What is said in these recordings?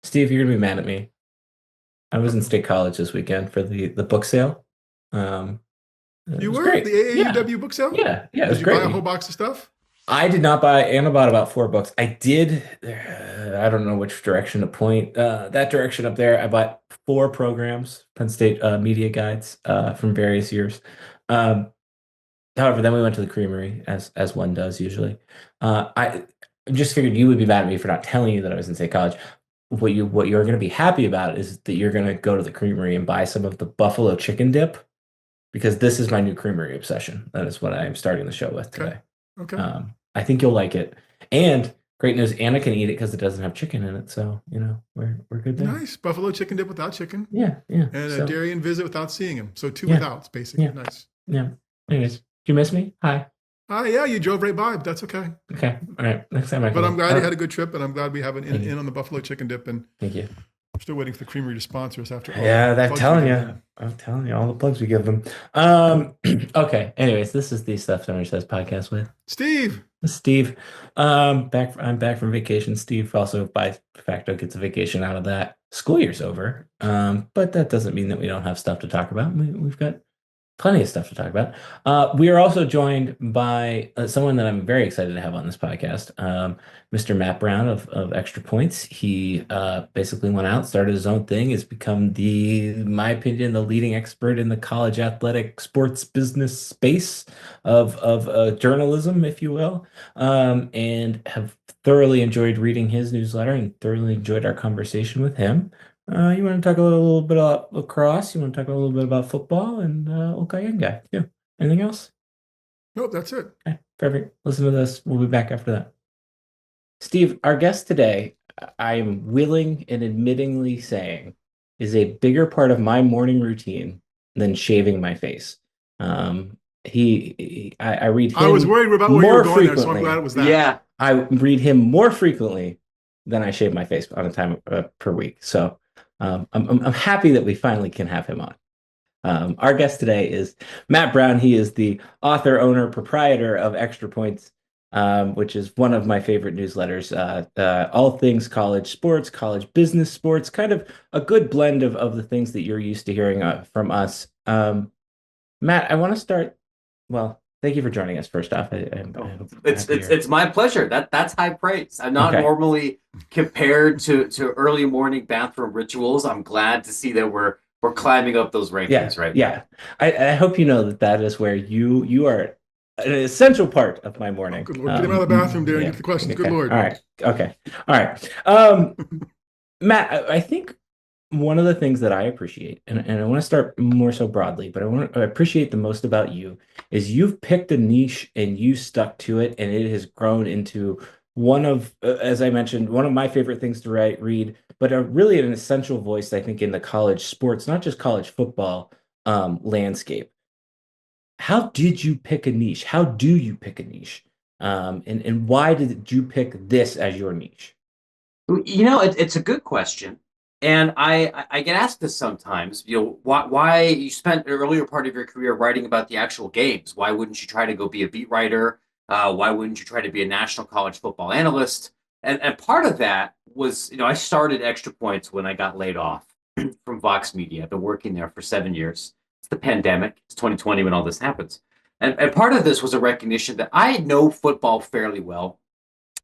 Steve, you're gonna be mad at me. I was in State College this weekend for the book sale. Um, it You was were at great. the Yeah, AAUW book sale? yeah, it was Did you buy a great. whole box of stuff? I did not buy. Anna bought about four books. I did. I don't know which direction to point. That direction up there. I bought four programs, Penn State media guides from various years. Um, However, then we went to the creamery as one does usually. I just figured you would be mad at me for not telling you that I was in State College. What you're going to be happy about is that you're going to go to the creamery and buy some of the buffalo chicken dip because this is my new creamery obsession. That is what I am starting the show with Okay. today. Okay. I think you'll like it. And great news, Anna can eat it because it doesn't have chicken in it. So, we're good there. Nice. Buffalo chicken dip without chicken. Yeah, yeah. And a So, Darian visit without seeing him. So two yeah, withouts, basically. yeah, Nice. yeah. Anyways, do you miss me? Hi. Yeah, you drove right by, but that's okay. Okay. All right. Next time I But come I'm in. glad you had a good trip, and I'm glad we have an Thank you. in on the buffalo chicken dip. And Thank you. I'm still waiting for the creamery to sponsor us after all Yeah, the they're plugs we telling give you. them. I'm telling you all the plugs we give them. Okay. Anyways, this is the Stuff Somebody Says podcast with Steve, Steve. I'm back from vacation. Steve also by facto gets a vacation out of that. School year's over. But that doesn't mean that we don't have stuff to talk about. We've got plenty of stuff to talk about. We are also joined by someone that I'm very excited to have on this podcast, Mr. Matt Brown of Extra Points. He basically went out, started his own thing, has become in my opinion, the leading expert in the college athletic sports business space of journalism, if you will, and have thoroughly enjoyed reading his newsletter and thoroughly enjoyed our conversation with him. You want to talk a little bit about lacrosse? You want to talk a little bit about football and Okayenga too? Anything else? nope, that's it. Okay, perfect. Listen to this. We'll be back after that. Steve, our guest today, I am willing and admittingly saying, is a bigger part of my morning routine than shaving my face. I read I was him worried about where you were more going there, so I'm glad frequently. it was that. Yeah, I read him more frequently than I shave my face on a time per week. So I'm happy that we finally can have him on. Our guest today is Matt Brown. He is the author, owner, proprietor of Extra Points, which is one of my favorite newsletters. All things college sports, college business sports, kind of a good blend of the things that you're used to hearing from us. Matt, I want to start. Well, thank you for joining us. First off, I Oh, hope it's happy it's you're it's my pleasure. That's high praise. I'm not okay. normally compared to early morning bathroom rituals. I'm glad to see that we're climbing up those Yeah, rankings right now. yeah. I hope you know that that is where you are an essential part of my Oh, morning. good Lord. Get him out of the bathroom, Darren. Get Yeah. to the questions. Good Okay. All Lord. right. Okay. All right. Matt, I think one of the things that I appreciate, and I want to start more so broadly, but I appreciate the most about you is you've picked a niche and you stuck to it, and it has grown into one of, as I mentioned, one of my favorite things to read, but really an essential voice, I think, in the college sports, not just college football landscape. How did you pick a niche? How do you pick a niche? And why did you pick this as your niche? It's a good question, and I get asked this sometimes. Why you spent an earlier part of your career writing about the actual games? Why wouldn't you try to go be a beat writer? Why wouldn't you try to be a national college football analyst? And part of that was, I started Extra Points when I got laid off from Vox Media. I've been working there for 7 years. It's the pandemic. It's 2020 when all this happens. And part of this was a recognition that I know football fairly well.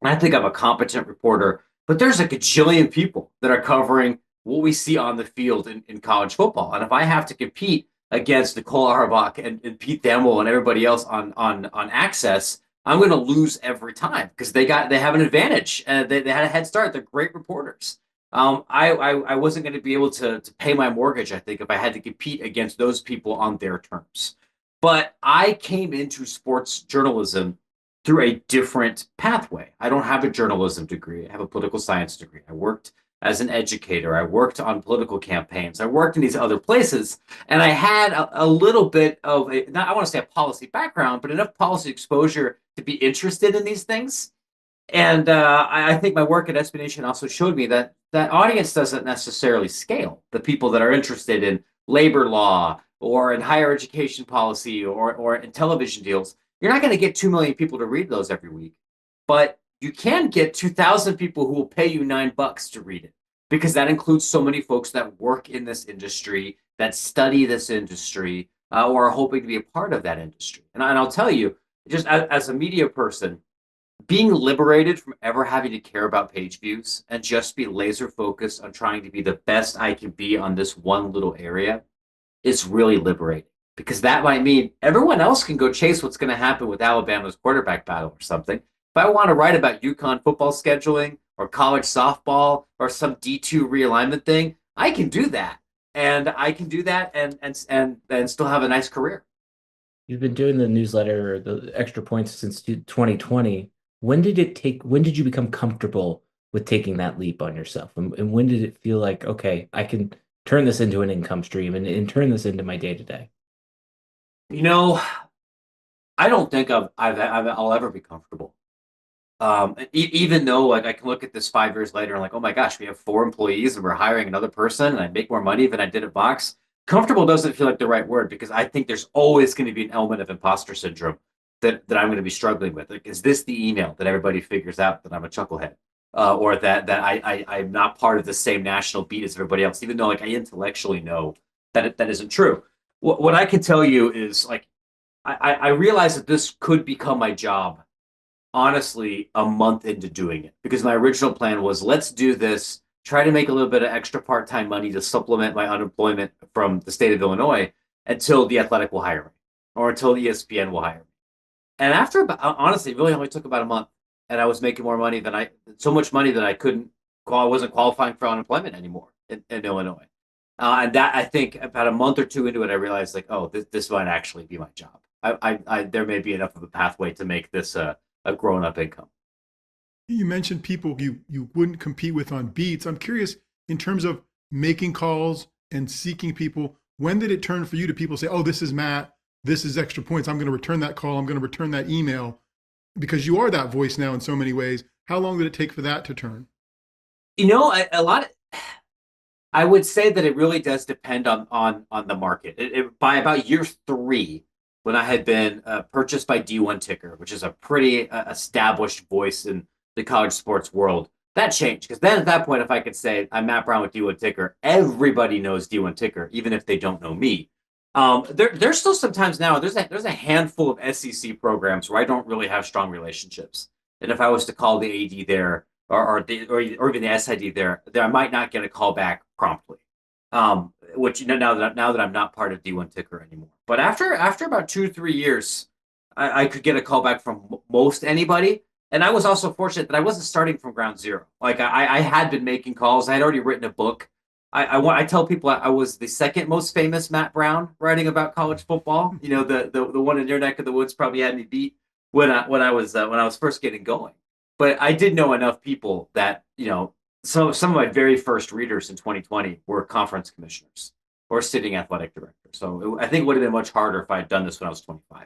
And I think I'm a competent reporter, but there's a gajillion people that are covering what we see on the field in college football. And if I have to compete against Nicole Auerbach and Pete Thamel and everybody else on access, I'm going to lose every time because they have an advantage. They had a head start. They're great reporters. I wasn't going to be able to pay my mortgage, I think, if I had to compete against those people on their terms. But I came into sports journalism through a different pathway. I don't have a journalism degree. I have a political science degree. I worked as an educator. I worked on political campaigns. I worked in these other places. And I had a little bit of not, I want to say a policy background, but enough policy exposure to be interested in these things. And I think my work at SB Nation also showed me that that audience doesn't necessarily scale. The people that are interested in labor law or in higher education policy or in television deals, you're not going to get 2 million people to read those every week, but you can get 2,000 people who will pay you $9 to read it because that includes so many folks that work in this industry, that study this industry, or are hoping to be a part of that industry. And I'll tell you, just as a media person, being liberated from ever having to care about page views and just be laser focused on trying to be the best I can be on this one little area is really liberating, because that might mean everyone else can go chase what's going to happen with Alabama's quarterback battle or something. If I want to write about UConn football scheduling or college softball or some D2 realignment thing, I can do that. And I can do that and still have a nice career. You've been doing the newsletter, the extra points since 2020. When did you become comfortable with taking that leap on yourself? And when did it feel like, okay, I can turn this into an income stream and turn this into my day to day? You know, I don't think I'll ever be comfortable. Even though like I can look at this 5 years later and like, oh my gosh, we have 4 employees and we're hiring another person and I make more money than I did at Vox. Comfortable doesn't feel like the right word, because I think there's always going to be an element of imposter syndrome that I'm going to be struggling with. Like, is this the email that everybody figures out that I'm a chucklehead? Or I'm not part of the same national beat as everybody else, even though like I intellectually know that isn't true. What I can tell you is like I realize that this could become my job, honestly, a month into doing it, because my original plan was, let's do this, try to make a little bit of extra part-time money to supplement my unemployment from the state of Illinois until the Athletic will hire me, or until ESPN will hire me. And after about, honestly, it really only took about a month, and I was making more money than so much money that I wasn't qualifying for unemployment anymore in Illinois. And that, I think, about a month or two into it, I realized like, oh, this might actually be my job. There may be enough of a pathway to make this a grown-up income. You mentioned people you wouldn't compete with on beats. I'm curious, in terms of making calls and seeking people, when did it turn for you to people say, oh, this is Matt, this is Extra Points, I'm going to return that call, I'm going to return that email? Because you are that voice now in so many ways. How long did it take for that to turn? I would say that it really does depend on the market. By about year 3, when I had been purchased by D1 Ticker, which is a pretty established voice in the college sports world, that changed. Because then at that point, if I could say I'm Matt Brown with D1 Ticker, everybody knows D1 Ticker, even if they don't know me. There's still sometimes now, there's a handful of SEC programs where I don't really have strong relationships. And if I was to call the AD there, or even the SID there, I might not get a call back promptly. Which now that I'm not part of D1 Ticker anymore. But after about 2 or 3 years, I could get a call back from most anybody. And I was also fortunate that I wasn't starting from ground zero. Like I had been making calls. I had already written a book. I tell people I was the second most famous Matt Brown writing about college football. You know, the one in your neck of the woods probably had me beat when I was first getting going. But I did know enough people that, some of my very first readers in 2020 were conference commissioners or sitting athletic directors. So I think it would have been much harder if I had done this when I was 25.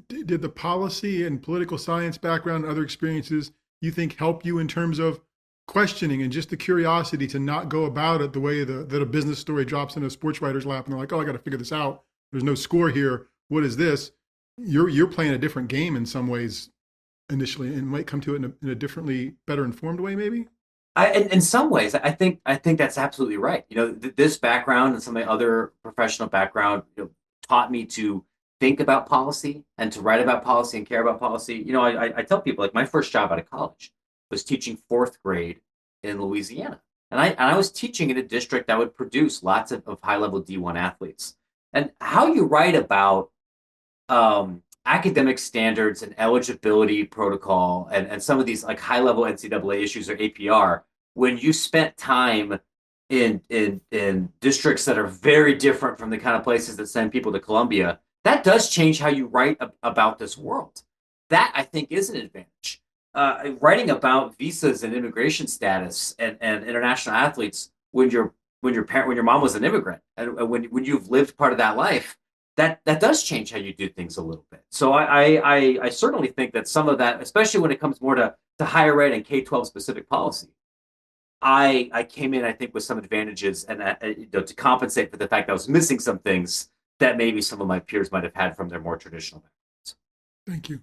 Did the policy and political science background and other experiences, you think, help you in terms of questioning and just the curiosity to not go about it the way that a business story drops into a sports writer's lap and they're like, oh, I got to figure this out. There's no score here. What is this? You're playing a different game in some ways initially, and might come to it in a differently better informed way, maybe? In some ways, I think that's absolutely right. This background and some of my other professional background, taught me to think about policy and to write about policy and care about policy. I tell people, like, my first job out of college was teaching 4th grade in Louisiana, and I was teaching in a district that would produce lots of high level D1 athletes. And how you write about academic standards and eligibility protocol and some of these like high level NCAA issues or APR, when you spent time in districts that are very different from the kind of places that send people to Columbia, that does change how you write about this world. That, I think, is an advantage. Writing about visas and immigration status and international athletes when your mom was an immigrant and when you've lived part of that life, that does change how you do things a little bit. So I certainly think that some of that, especially when it comes more to higher ed and K-12 specific policy, I came in, I think, with some advantages and to compensate for the fact that I was missing some things that maybe some of my peers might have had from their more traditional backgrounds. Thank you.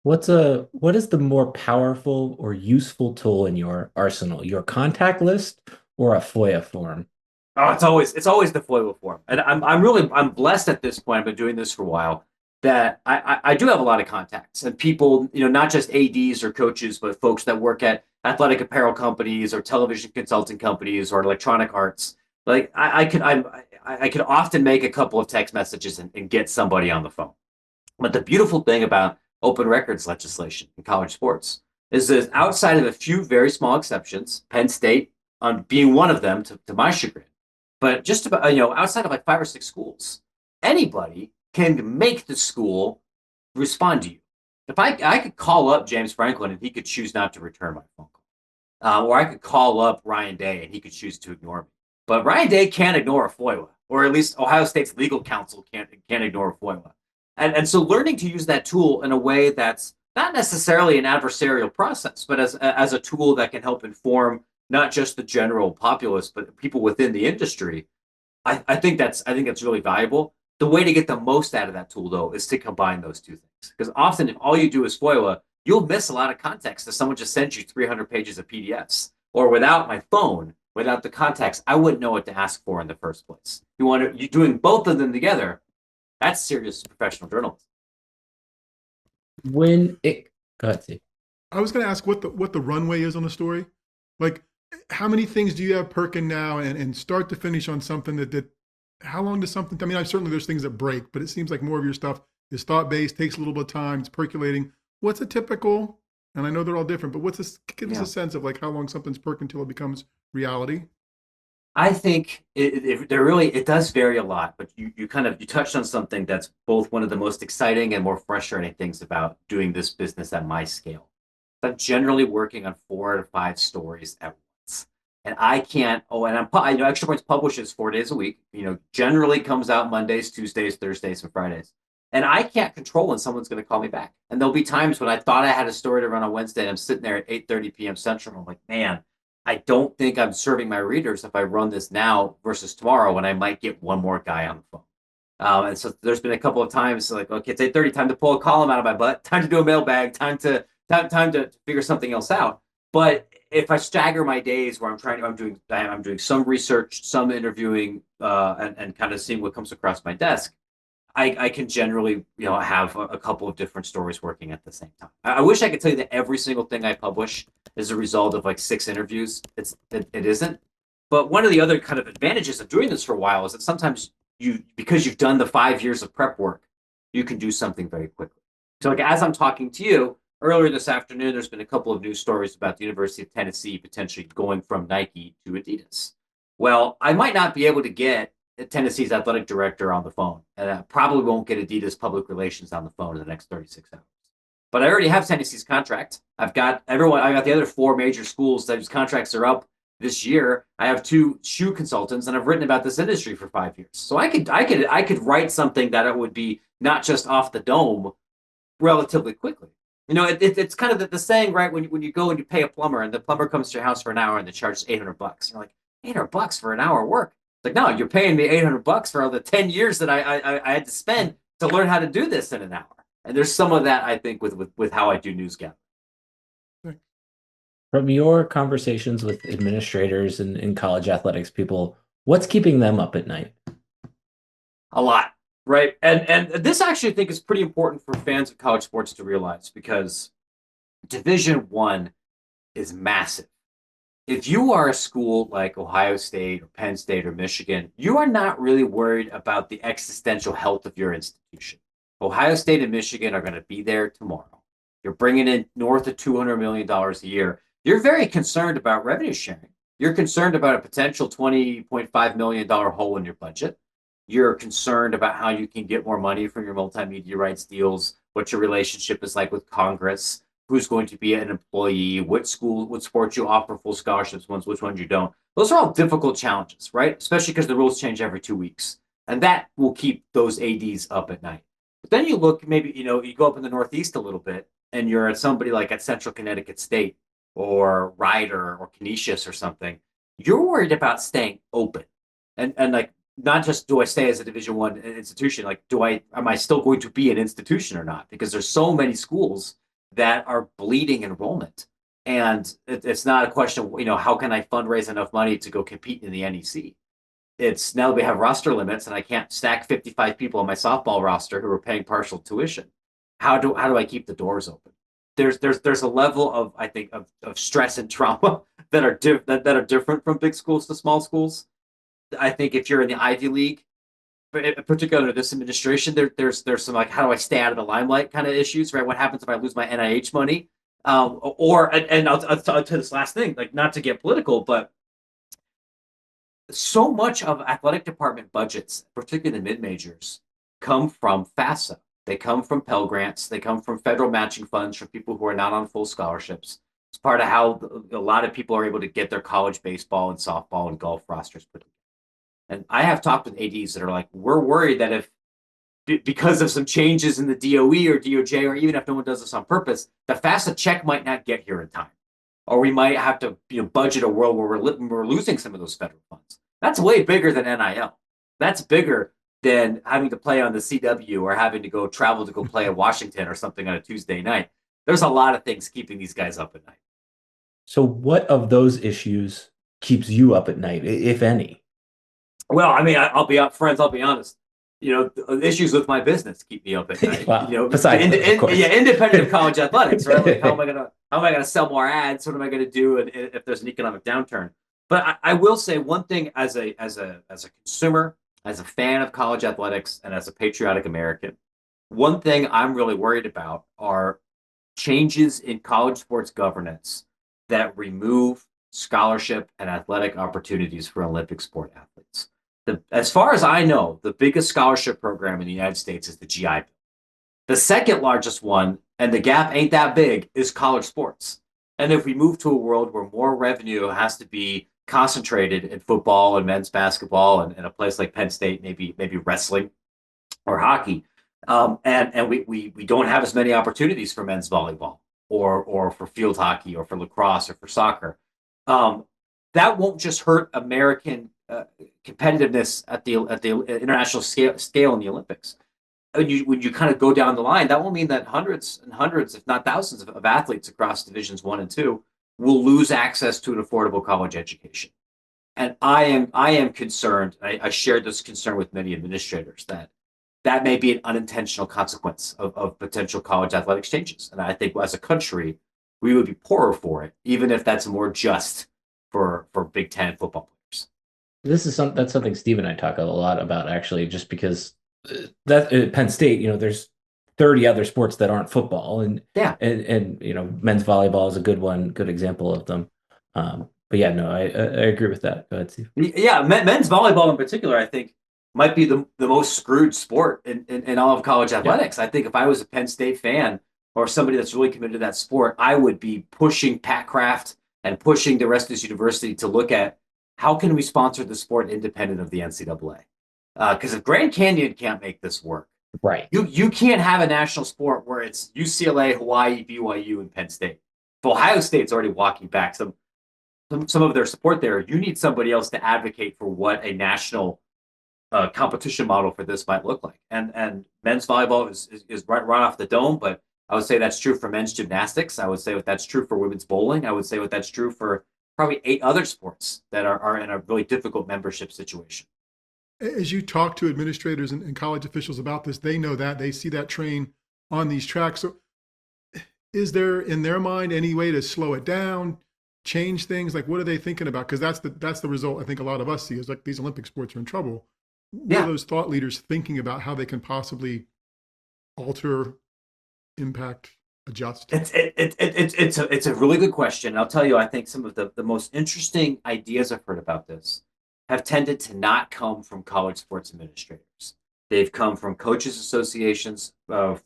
What is the more powerful or useful tool in your arsenal? Your contact list or a FOIA form? Oh, it's always the foil form, and I'm blessed at this point. I've been doing this for a while that I do have a lot of contacts and people, not just ADs or coaches, but folks that work at athletic apparel companies or television consulting companies or electronic arts. Like I could often make a couple of text messages and get somebody on the phone. But the beautiful thing about open records legislation in college sports is that outside of a few very small exceptions, Penn State on being one of them to my chagrin, but just about, outside of like 5 or 6 schools, anybody can make the school respond to you. If I could call up James Franklin and he could choose not to return my phone call, or I could call up Ryan Day and he could choose to ignore me. But Ryan Day can't ignore a FOIA, or at least Ohio State's legal counsel can't ignore a FOIA. And so learning to use that tool in a way that's not necessarily an adversarial process, but as a tool that can help inform not just the general populace, but people within the industry, I think that's really valuable. The way to get the most out of that tool, though, is to combine those two things. Because often, if all you do is FOIA, you'll miss a lot of context if someone just sends you 300 pages of PDFs. Or without my phone, without the context, I wouldn't know what to ask for in the first place. You're doing both of them together. That's serious professional journalism. When it Go ahead, Steve. I was going to ask what the runway is on a story. Like, how many things do you have perking now, and start to finish on something that how long does something? I mean, certainly there's things that break, but it seems like more of your stuff is thought based, takes a little bit of time, it's percolating. What's a typical? And I know they're all different, but give us a sense of like how long something's perking until it becomes reality. I think it does vary a lot, but you touched on something that's both one of the most exciting and more frustrating things about doing this business at my scale. I'm generally working on 4 to 5 stories at once, and I can't. Oh, and I know Extra Points publishes 4 days a week. Generally comes out Mondays, Tuesdays, Thursdays, and Fridays. And I can't control when someone's going to call me back. And there'll be times when I thought I had a story to run on Wednesday, and I'm sitting there at 8:30 p.m. Central. And I'm like, man, I don't think I'm serving my readers if I run this now versus tomorrow when I might get one more guy on the phone. And so there's been a couple of times like, okay, it's 8:30, time to pull a column out of my butt, time to do a mailbag, time to figure something else out. But if I stagger my days where I'm doing some research, some interviewing, and kind of seeing what comes across my desk, I can generally, have a couple of different stories working at the same time. I wish I could tell you that every single thing I publish is a result of like 6 interviews. It isn't. But one of the other kind of advantages of doing this for a while is that sometimes because you've done the 5 years of prep work, you can do something very quickly. So like as I'm talking to you earlier this afternoon, there's been a couple of news stories about the University of Tennessee potentially going from Nike to Adidas. Well, I might not be able to get Tennessee's athletic director on the phone, and I probably won't get Adidas public relations on the phone in the next 36 hours. But I already have Tennessee's contract. I've got everyone. I got the other 4 major schools whose contracts are up this year. I have 2 shoe consultants, and I've written about this industry for 5 years. So I could write something that it would be not just off the dome relatively quickly. It's kind of the saying, right? When you go and you pay a plumber, and the plumber comes to your house for an hour and they charge $800. You're like, $800 for an hour work? Like, no, you're paying me $800 for all the 10 years that I had to spend to learn how to do this in an hour. And there's some of that, I think, with how I do news gathering. From your conversations with administrators and college athletics people, what's keeping them up at night? A lot, right? And this actually I think is pretty important for fans of college sports to realize, because Division I is massive. If you are a school like Ohio State or Penn State or Michigan, you are not really worried about the existential health of your institution. Ohio State and Michigan are going to be there tomorrow. You're bringing in north of $200 million a year. You're very concerned about revenue sharing. You're concerned about a potential $20.5 million hole in your budget. You're concerned about how you can get more money from your multimedia rights deals, what your relationship is like with Congress, who's going to be an employee, what sports you offer full scholarships, which ones you don't. Those are all difficult challenges, right? Especially because the rules change every 2 weeks. And that will keep those ADs up at night. But then you look, maybe, you go up in the Northeast a little bit, and you're at somebody like at Central Connecticut State or Rider or Canisius or something. You're worried about staying open. And like, not just do I stay as a Division I institution, like am I still going to be an institution or not? Because there's so many schools that are bleeding enrollment. And it's not a question of, how can I fundraise enough money to go compete in the NEC? It's now we have roster limits and I can't stack 55 people on my softball roster who are paying partial tuition. How do I keep the doors open? There's a level of, I think, of stress and trauma that are that are different from big schools to small schools. I think if you're in the Ivy League, particularly under this administration, there's some like, how do I stay out of the limelight kind of issues, right? What happens if I lose my NIH money? And I'll tell you this last thing, like, not to get political, but so much of athletic department budgets, particularly the mid majors, come from FAFSA. They come from Pell Grants. They come from federal matching funds for people who are not on full scholarships. It's part of how a lot of people are able to get their college baseball and softball and golf rosters put together. And I have talked with ADs that are like, we're worried that if, because of some changes in the DOE or DOJ, or even if no one does this on purpose, the FAFSA check might not get here in time. Or we might have to budget a world where we're losing some of those federal funds. That's way bigger than NIL. That's bigger than having to play on the CW or having to go travel to go play at Washington or something on a Tuesday night. There's a lot of things keeping these guys up at night. So what of those issues keeps you up at night, if any? Well, I mean, I'll be up, friends. I'll be honest. Issues with my business keep me up at night. Well, besides, of course. Independent of college athletics, right? Like, how am I gonna sell more ads? What am I gonna do if there's an economic downturn? But I will say one thing as a consumer, as a fan of college athletics, and as a patriotic American, one thing I'm really worried about are changes in college sports governance that remove scholarship and athletic opportunities for Olympic sport athletes. As far as I know, the biggest scholarship program in the United States is the GI Bill. The second largest one, and the gap ain't that big, is college sports. And if we move to a world where more revenue has to be concentrated in football and men's basketball and a place like Penn State, maybe wrestling or hockey, and we don't have as many opportunities for men's volleyball or for field hockey or for lacrosse or for soccer, that won't just hurt American competitiveness at the international scale in the Olympics. When you kind of go down the line, that will mean that hundreds and hundreds, if not thousands, of athletes across divisions 1 and 2 will lose access to an affordable college education. And I am concerned. I shared this concern with many administrators that may be an unintentional consequence of potential college athletics changes. And I think as a country, we would be poorer for it, even if that's more just for Big Ten football players. That's something Steve and I talk a lot about, actually, just because that Penn State, there's 30 other sports that aren't football, and yeah, and men's volleyball is a good example of them. But yeah, no, I agree with that. Go ahead, Steve. Yeah, men's volleyball in particular, I think, might be the most screwed sport in all of college athletics. Yeah. I think if I was a Penn State fan or somebody that's really committed to that sport, I would be pushing Pat Kraft and pushing the rest of this university to look at how can we sponsor the sport independent of the NCAA. Because if Grand Canyon can't make this work, right, you can't have a national sport where it's UCLA, Hawaii, BYU, and Penn State. If Ohio State's already walking back some of their support there, you need somebody else to advocate for what a national competition model for this might look like. And men's volleyball is right off the dome, but I would say that's true for men's gymnastics. I would say that's true for women's bowling. I would say that's true for probably 8 other sports that are in a really difficult membership situation. As you talk to administrators and college officials about this, they know that, they see that train on these tracks. So is there, in their mind, any way to slow it down, change things? Like, what are they thinking about? Because that's the result I think a lot of us see, is like these Olympic sports are in trouble. What are those thought leaders thinking about how they can possibly alter, impact, adjust? It's a really good question. I'll tell you, I think some of the most interesting ideas I've heard about this have tended to not come from college sports administrators. They've come from coaches associations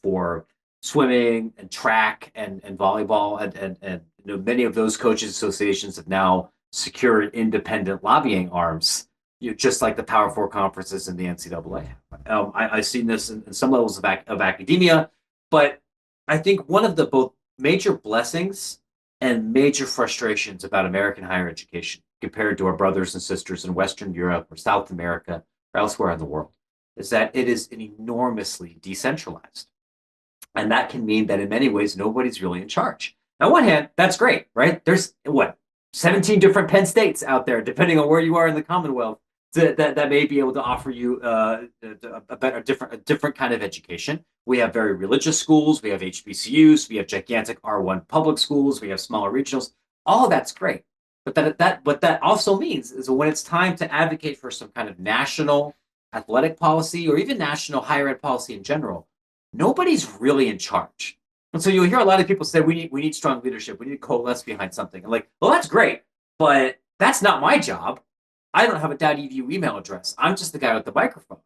for swimming and track and volleyball, and many of those coaches associations have now secured independent lobbying arms, just like the Power Four conferences in the NCAA. I've seen this in some levels of academia, but I think one of the both major blessings and major frustrations about American higher education compared to our brothers and sisters in Western Europe or South America or elsewhere in the world is that it is enormously decentralized. And that can mean that in many ways, nobody's really in charge. On one hand, that's great, right? There's what 17 different Penn States out there, depending on where you are in the Commonwealth, that may be able to offer you a different kind of education. We have very religious schools, we have HBCUs, we have gigantic R1 public schools, we have smaller regionals. All that's great, but that what that also means is when it's time to advocate for some kind of national athletic policy or even national higher ed policy in general, nobody's really in charge. And so you'll hear a lot of people say we need strong leadership. We need to coalesce behind something. And like, well, that's great, but that's not my job. I don't have a .edu email address. I'm just the guy with the microphone.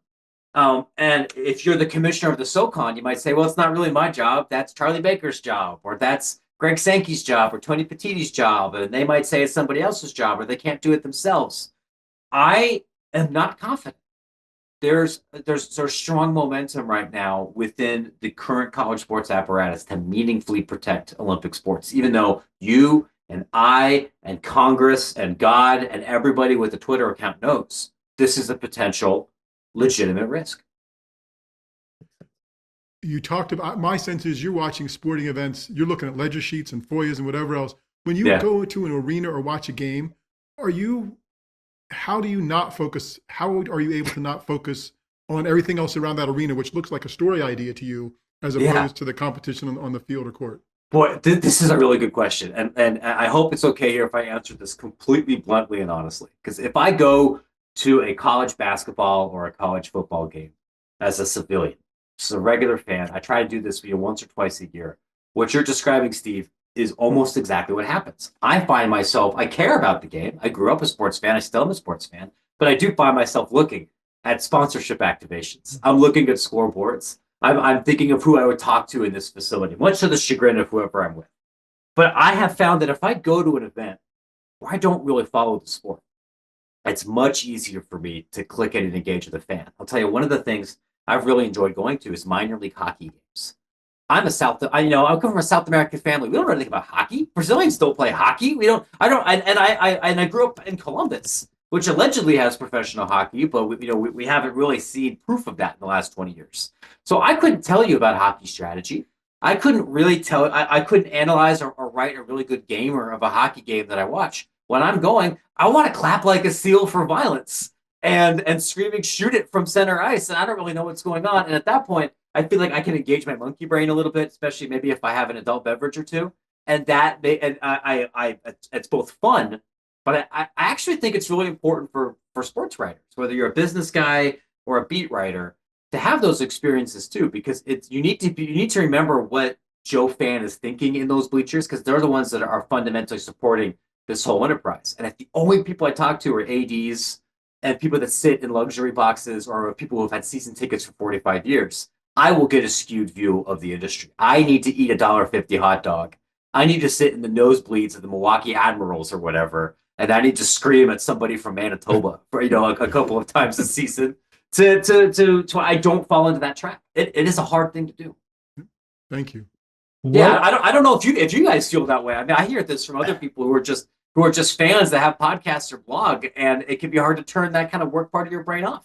And if you're the commissioner of the SoCon, you might say, well, it's not really my job. That's Charlie Baker's job, or that's Greg Sankey's job, or Tony Petitti's job. And they might say it's somebody else's job, or they can't do it themselves. I am not confident. There's strong momentum right now within the current college sports apparatus to meaningfully protect Olympic sports, even though you and I and Congress and God and everybody with a Twitter account knows this is a potential legitimate risk. You talked about, my sense is you're watching sporting events, you're looking at ledger sheets and FOIAs and whatever else. When you go to an arena or watch a game, how do you not focus? How are you able to not focus on everything else around that arena, which looks like a story idea to you, as opposed to the competition on the field or court? Boy, this is a really good question. And I hope it's okay here if I answer this completely bluntly and honestly. Because if I go to a college basketball or a college football game as a civilian, just a regular fan, I try to do this once or twice a year. What you're describing, Steve, is almost exactly what happens. I find myself, I care about the game. I grew up a sports fan. I still am a sports fan. But I do find myself looking at sponsorship activations. I'm looking at scoreboards. I'm thinking of who I would talk to in this facility, much to the chagrin of whoever I'm with. But I have found that if I go to an event where I don't really follow the sport, it's much easier for me to click in and engage with a fan. I'll tell you, one of the things I've really enjoyed going to is minor league hockey games. I come from a South American family. We don't know anything about hockey. Brazilians don't play hockey. I grew up in Columbus, which allegedly has professional hockey, but we haven't really seen proof of that in the last 20 years. So I couldn't tell you about hockey strategy. I couldn't really I couldn't analyze or write a really good game of a hockey game that I watch. When I'm going, I want to clap like a seal for violence and screaming, shoot it from center ice. And I don't really know what's going on. And at that point, I feel like I can engage my monkey brain a little bit, especially maybe if I have an adult beverage or two. And it's both fun, but I actually think it's really important for sports writers, whether you're a business guy or a beat writer, to have those experiences too, because you need to remember what Joe fan is thinking in those bleachers, because they're the ones that are fundamentally supporting this whole enterprise. And if the only people I talk to are ADs and people that sit in luxury boxes or people who have had season tickets for 45 years, I will get a skewed view of the industry. I need to eat a $1.50 hot dog. I need to sit in the nosebleeds of the Milwaukee Admirals or whatever, and I need to scream at somebody from Manitoba for a couple of times a season. I don't fall into that trap. It is a hard thing to do. Thank you. Yeah, I don't know if you guys feel that way. I mean, I hear this from other people who are just fans that have podcasts or blog, and it can be hard to turn that kind of work part of your brain off.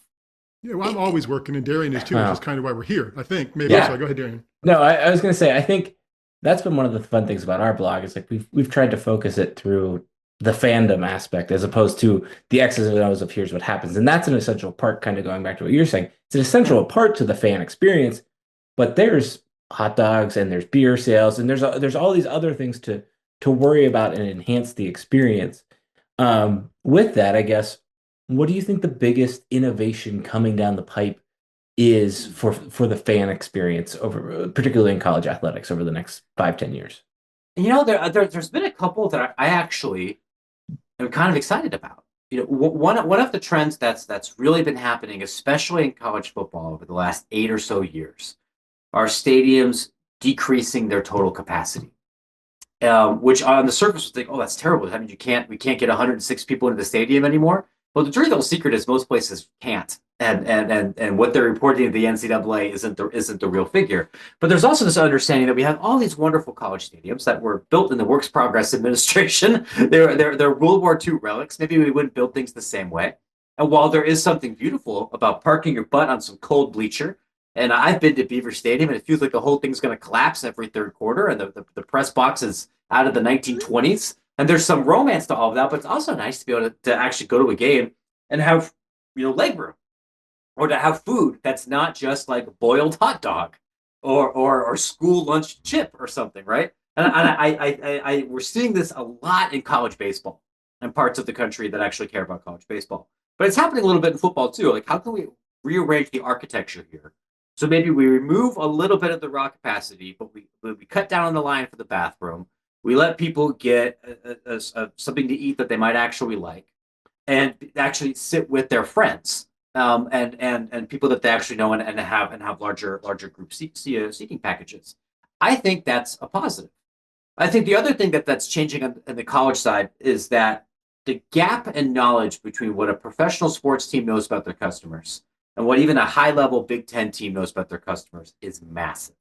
Yeah, well, I'm always working, and Darian is too, which is kind of why we're here, I think. Maybe. Yeah. So go ahead, Darian. No, I was going to say, I think that's been one of the fun things about our blog is like we've tried to focus it through the fandom aspect as opposed to the X's and O's of here's what happens. And that's an essential part, kind of going back to what you're saying. It's an essential part to the fan experience, but there's hot dogs and there's beer sales and there's all these other things to worry about and enhance the experience. With that, I guess, what do you think the biggest innovation coming down the pipe is for the fan experience, particularly in college athletics, over the next 5-10 years? There's been a couple that I actually am kind of excited about. One of the trends that's really been happening, especially in college football over the last 8 or so years, are stadiums decreasing their total capacity. Which on the surface would think, oh, that's terrible. I mean, we can't get 106 people into the stadium anymore. Well, the dirty little secret is most places can't, and what they're reporting to the NCAA isn't the real figure. But there's also this understanding that we have all these wonderful college stadiums that were built in the Works Progress administration. They're World War II relics. Maybe we wouldn't build things the same way. And while there is something beautiful about parking your butt on some cold bleacher, and I've been to Beaver Stadium, and it feels like the whole thing's going to collapse every third quarter, and the press box is out of the 1920s. And there's some romance to all of that, but it's also nice to be able to actually go to a game and have, leg room, or to have food that's not just like boiled hot dog or school lunch chip or something, right? And we're seeing this a lot in college baseball and parts of the country that actually care about college baseball. But it's happening a little bit in football too. Like, how can we rearrange the architecture here? So maybe we remove a little bit of the raw capacity, but we cut down on the line for the bathroom. We let people get something to eat that they might actually like, and actually sit with their friends, and people that they actually know, and have larger group seating packages. I think that's a positive. I think the other thing that's changing on the college side is that the gap in knowledge between what a professional sports team knows about their customers and what even a high level Big Ten team knows about their customers is massive.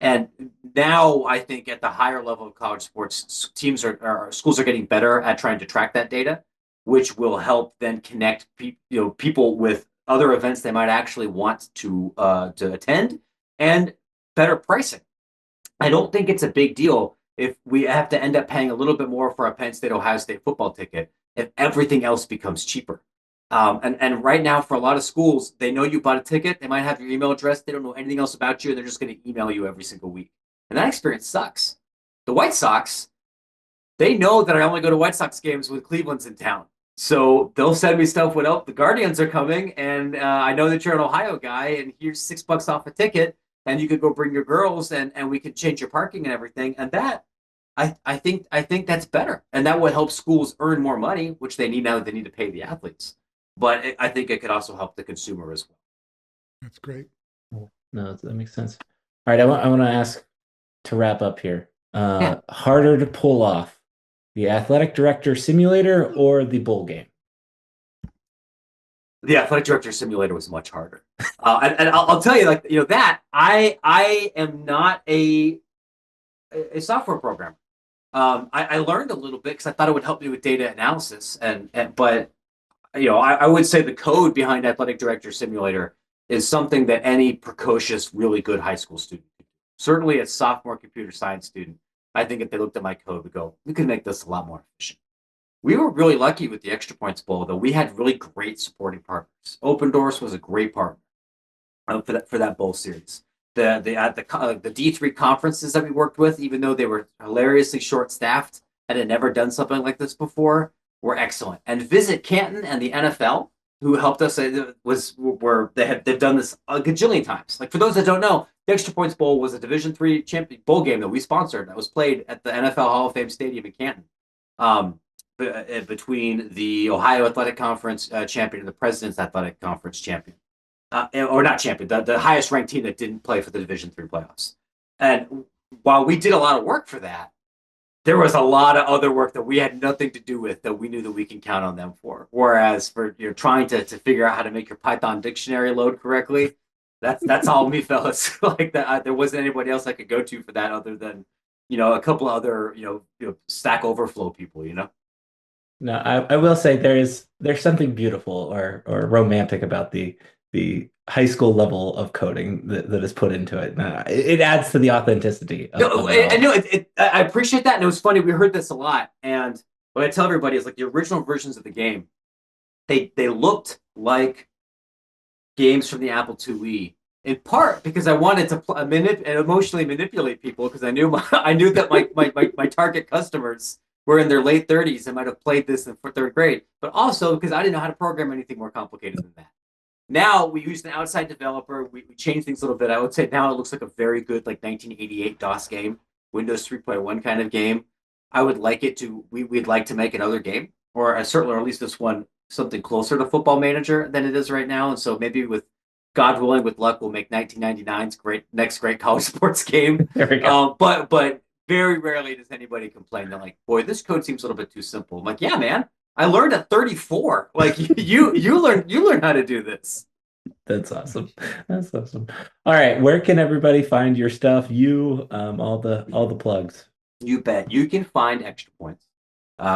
And now I think at the higher level of college sports, teams schools are getting better at trying to track that data, which will help then connect people with other events they might actually want to attend, and better pricing. I don't think it's a big deal if we have to end up paying a little bit more for a Penn State Ohio State football ticket if everything else becomes cheaper. And right now, for a lot of schools, they know you bought a ticket. They might have your email address. They don't know anything else about you, and they're just going to email you every single week. And that experience sucks. The White Sox, they know that I only go to White Sox games when Cleveland's in town. So they'll send me stuff when the Guardians are coming, and I know that you're an Ohio guy, and here's $6 off a ticket, and you could go bring your girls, and we could change your parking and everything. And that, I think that's better, and that would help schools earn more money, which they need now that they need to pay the athletes. But I think it could also help the consumer as well. That's great. No, that makes sense. All right, I want to ask, to wrap up here. Harder to pull off, the athletic director simulator or the bowl game? The athletic director simulator was much harder. And I'll tell you, that I am not a software programmer. I learned a little bit because I thought it would help me with data analysis, but I would say the code behind Athletic Director Simulator is something that any precocious, really good high school student could do. Certainly a sophomore computer science student, I think if they looked at my code, would go, we could make this a lot more efficient. We were really lucky with the Extra Points Bowl, though. We had really great supporting partners. Open Doors was a great partner for that bowl series. The D3 conferences that we worked with, even though they were hilariously short-staffed and had never done something like this before, were excellent. And Visit Canton and the NFL, who helped us, they've done this a gajillion times. Like, for those that don't know, the Extra Points Bowl was a Division III champion bowl game that we sponsored that was played at the NFL Hall of Fame Stadium in Canton, between the Ohio Athletic Conference champion and the President's Athletic Conference champion, or not champion, the highest ranked team that didn't play for the Division III playoffs. And while we did a lot of work for that, there was a lot of other work that we had nothing to do with that we knew that we can count on them for. Whereas for trying to figure out how to make your Python dictionary load correctly, that's all me, fellas. Like that, there wasn't anybody else I could go to for that other than a couple of other Stack Overflow people. No, I will say there's something beautiful or romantic about the high school level of coding that is put into it. It adds to the authenticity. I appreciate that. And it was funny. We heard this a lot. And what I tell everybody is, like, the original versions of the game, they looked like games from the Apple IIe, in part because I wanted to emotionally manipulate people, because I knew that my target customers were in their late 30s and might have played this in third grade, but also because I didn't know how to program anything more complicated than that. Now we used an outside developer. We changed things a little bit. I would say now it looks like a very good 1988 DOS game, Windows 3.1 kind of game. I would like it to. We'd like to make another game, or at least this one, something closer to Football Manager than it is right now. And so maybe, with God willing, with luck, we'll make 1999's next great college sports game. There we go. But very rarely does anybody complain. They're like, boy, this code seems a little bit too simple. I'm like, yeah, man. I learned at 34. Like, you learn how to do this. That's awesome. That's awesome. All right, where can everybody find your stuff? All the plugs. You bet. You can find Extra Points,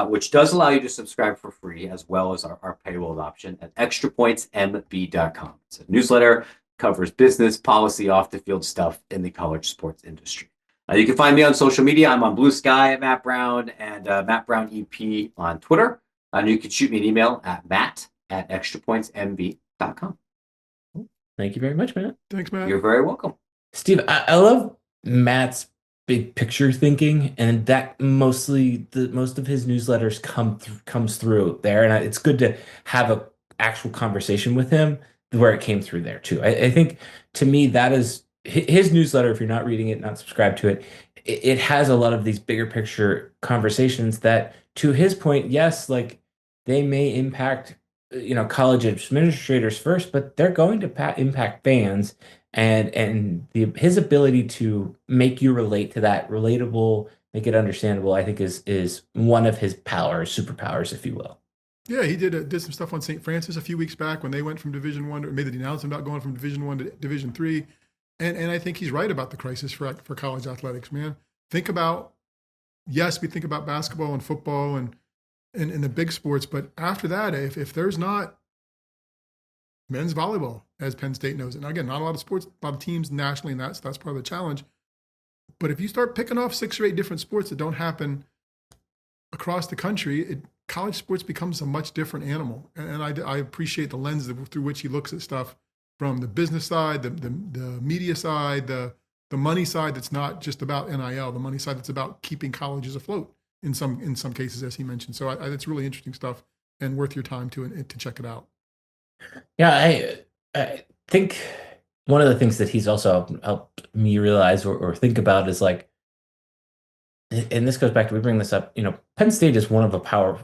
which does allow you to subscribe for free, as well as our paywall option at extrapointsmb.com. It's a newsletter, covers business, policy, off the field stuff in the college sports industry. You can find me on social media. I'm on Blue Sky at Matt Brown and Matt Brown EP on Twitter. And you can shoot me an email at matt@extrapointsmv.com. Thank you very much, Matt. Thanks, Matt. You're very welcome. Steve, I love Matt's big picture thinking, and that most of his newsletters comes through there, and it's good to have a actual conversation with him where it came through there too. I think to me that is his newsletter. If you're not reading it, not subscribed to it, it has a lot of these bigger picture conversations that, to his point, yes, like they may impact college administrators first, but they're going to impact fans, and his ability to make you relate to that, relatable, make it understandable, I think is one of his superpowers, if you will. Yeah, he did some stuff on St. Francis a few weeks back when they went from Division One, or made the announcement about going from Division One to Division Three, and I think he's right about the crisis for college athletics. Man, think about, yes, we think about basketball and football and the big sports, but after that, if there's not men's volleyball, as Penn State knows it, and again, not a lot of sports, a lot of teams nationally, and that's part of the challenge. But if you start picking off 6 or 8 different sports that don't happen across the country, college sports becomes a much different animal. And I appreciate the lens through which he looks at stuff, from the business side, the media side, the money side that's not just about NIL, the money side that's about keeping colleges afloat in some cases, as he mentioned. So it's really interesting stuff and worth your time to check it out. Yeah, I think one of the things that he's also helped me realize or think about is like, and this goes back to, we bring this up, Penn State is one of the Power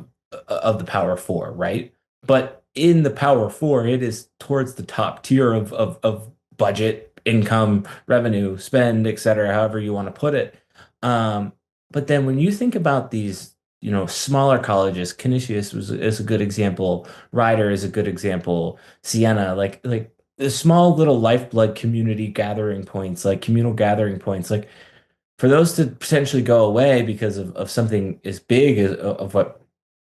Four, right? But in the Power Four, it is towards the top tier of budget, income, revenue, spend, et cetera, however you want to put it. But then when you think about these, smaller colleges, Canisius is a good example. Rider is a good example. Siena, like the small little lifeblood community gathering points, like communal gathering points, like for those to potentially go away because of something as big of what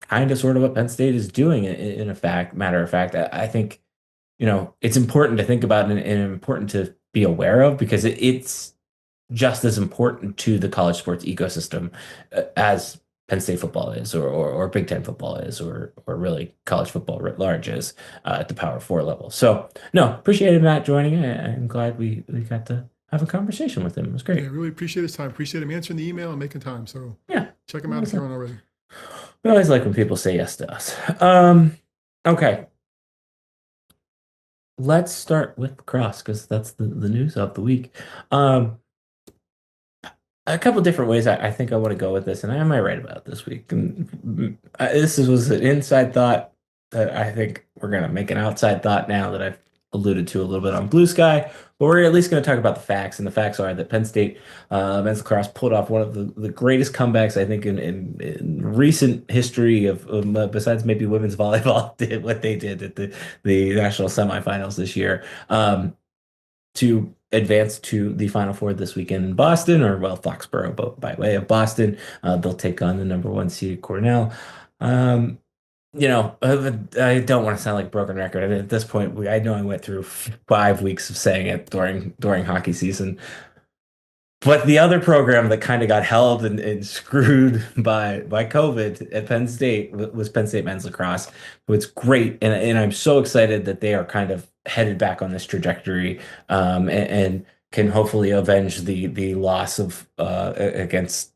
kind of sort of what Penn State is doing in a matter of fact, I think, it's important to think about and important to be aware of, because it's just as important to the college sports ecosystem as Penn State football is, or Big Ten football is, or really college football writ large is at the Power Four level. So no, appreciated Matt joining. I'm glad we got to have a conversation with him. It was great. Yeah, really appreciate his time. Appreciate him answering the email and making time. So yeah, check him out if you aren't already. We always like when people say yes to us. Okay. Let's start with lacrosse, because that's the news of the week. A couple different ways I think I want to go with this, and I am right about this week. And this was an inside thought that I think we're going to make an outside thought now that I've alluded to a little bit on Blue Sky. But we're at least going to talk about the facts, and the facts are that Penn State men's lacrosse pulled off one of the greatest comebacks, I think, in recent history of besides maybe women's volleyball did what they did at the national semifinals this year, to advance to the Final Four this weekend in Boston, or Foxborough, but by way of Boston. They'll take on the number 1 seed Cornell. I don't want to sound like a broken record. I mean, at this point, I know I went through 5 weeks of saying it during hockey season. But the other program that kind of got held and screwed by COVID at Penn State was Penn State men's lacrosse. It's great, and I'm so excited that they are kind of headed back on this trajectory, and can hopefully avenge the loss of against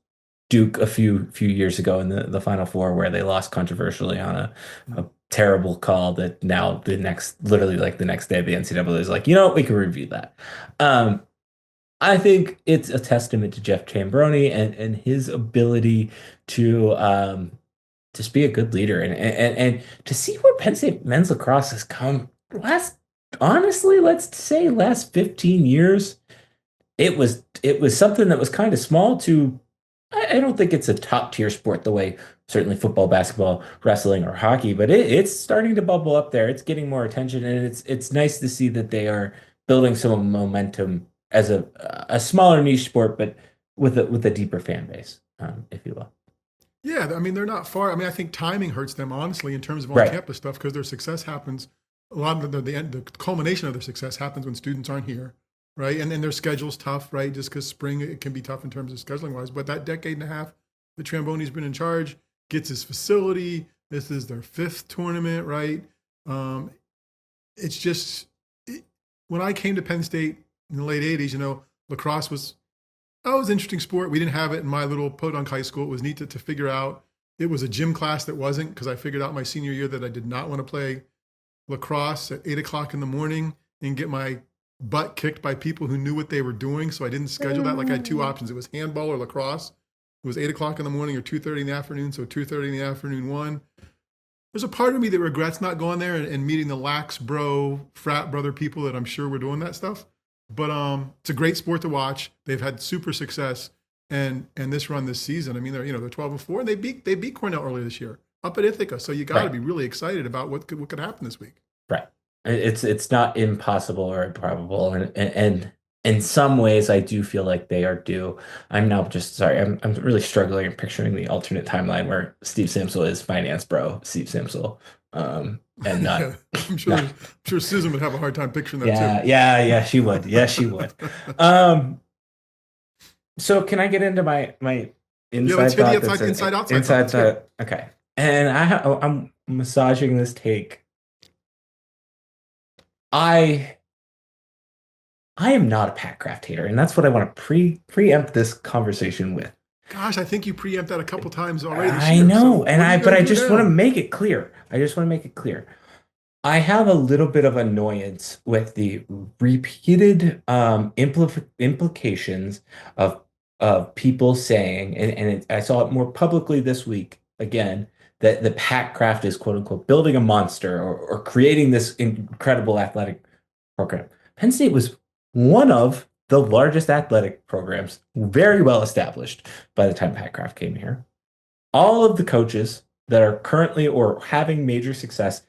Duke a few years ago in the Final Four, where they lost controversially on a terrible call that now literally the next day the NCAA is like, we can review that. I think it's a testament to Jeff Tambroni and his ability to just be a good leader, and to see where Penn State men's lacrosse has come last 15 years. It was something that was kind of small to, I don't think it's a top tier sport the way certainly football, basketball, wrestling, or hockey, but it's starting to bubble up there. It's getting more attention, and it's nice to see that they are building some momentum as a smaller niche sport, but with a deeper fan base, if you will. Yeah, I mean, they're not far. I mean, I think timing hurts them, honestly, in terms of Right. on-campus stuff, because their success happens, a lot of the culmination of their success happens when students aren't here, right? And then their schedule's tough, right? Just because spring, it can be tough in terms of scheduling wise. But that decade and a half, the Tramboni's been in charge, gets his facility. This is their 5th tournament, right? It's just, when I came to Penn State in the late 80s, lacrosse was an interesting sport. We didn't have it in my little podunk high school. It was neat to figure out. It was a gym class that wasn't, because I figured out my senior year that I did not want to play lacrosse at 8 o'clock in the morning and get my butt kicked by people who knew what they were doing. So I didn't schedule that. Like, I had 2 options. It was handball or lacrosse. It was 8 o'clock in the morning or 2:30 in the afternoon. So 2:30 in the afternoon won. There's a part of me that regrets not going there and meeting the lax bro, frat brother people that I'm sure were doing that stuff. But it's a great sport to watch. They've had super success, and this run this season. I mean, they're 12-4, and they beat Cornell earlier this year up at Ithaca. So you got to be really excited about what could happen this week. Right. It's not impossible or improbable, and in some ways, I do feel like they are due. I'm now just sorry. I'm really struggling in picturing the alternate timeline where Steve Simsel is finance bro Steve Simsel, and not. Yeah, I'm sure Susan would have a hard time picturing that too. Yeah, she would. Yeah, she would. So can I get into my inside let's thought? hit the inside outside. Inside thought. Okay, and I'm massaging this take. I am not a Pat Craft hater, and that's what I want to preempt this conversation with. Gosh, I think you preempted that a couple times already this I year. know, So but I just want to make it clear. I have a little bit of annoyance with the repeated implications of people saying, and I saw it more publicly this week again, that the Pat Craft is quote unquote building a monster or creating this incredible athletic program. Penn State was one of the largest athletic programs, very well established by the time Pat Craft came here. All of the coaches that are currently or having major success,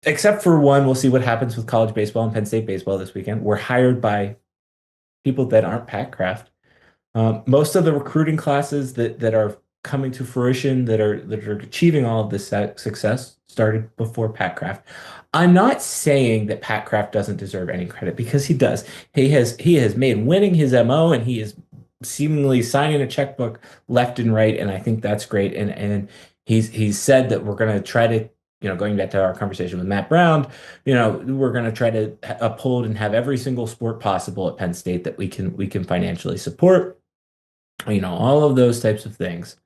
except for one, we'll see what happens with college baseball and Penn State baseball this weekend, were hired by people that aren't Pat Craft. Most of the recruiting classes that are coming to fruition, that are achieving all of this success, started before Pat Craft. I'm not saying that Pat Craft doesn't deserve any credit, because he does. He has made winning his MO, and he is seemingly signing a checkbook left and right, and I think that's great. And he's said that we're going to try to, going back to our conversation with Matt Brown, we're going to try to uphold and have every single sport possible at Penn State that we can financially support. All of those types of things.